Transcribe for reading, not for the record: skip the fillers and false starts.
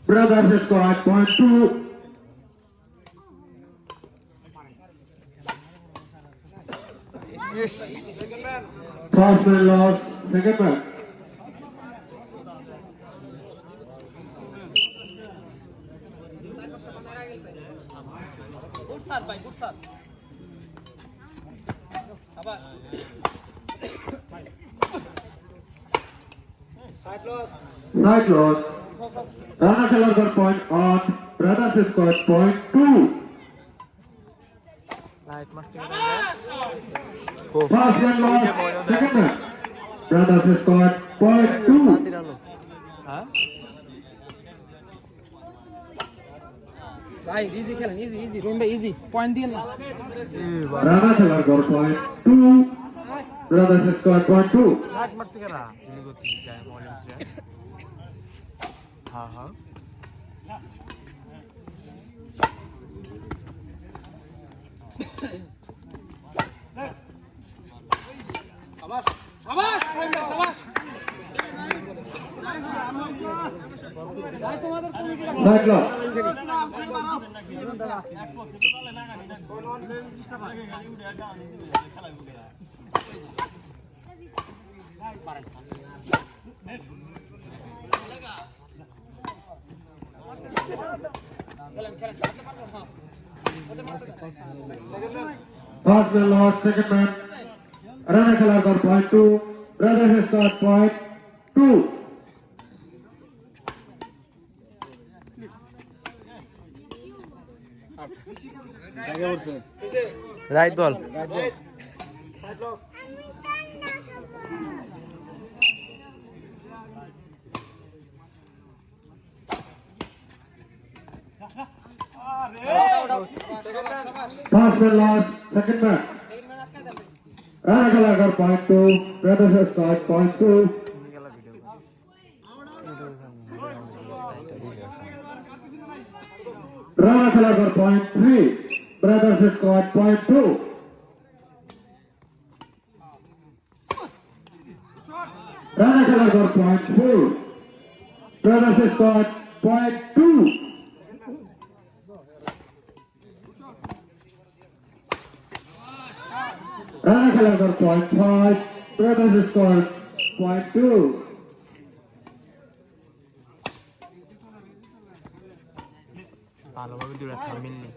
Brothers scored point 2. First man lost, second man. Good sir, bhai, good sir. Abar. Side loss. Rana Kalar got point on. Brothers scored point 2. Light masih First man lost, second man. Brothers scored point 2. Hah? Bhai, easy খেলেন, easy, room ভাই easy. Point দিন না. Rana Kalar got point 2. Brothers scored point 2. Light masih kera. Ini gue tiga mau lihat. Ha. শাবাশ. ভাই তোমাদের committee Side loss. First man lost, second man. Rana Kalar got point 2. Brothers scored point 2. Right ball. First man lost, second man. Rana Kalar got point 2. Brothers scored point 2. Rana Kalar got point 3. Brothers scored point 2. Rana Kalar got point 4. Brothers scored point 2. Rana Kalar got point 5. Brothers scored point 2. ভালোভাবে দূরে থামবেন নি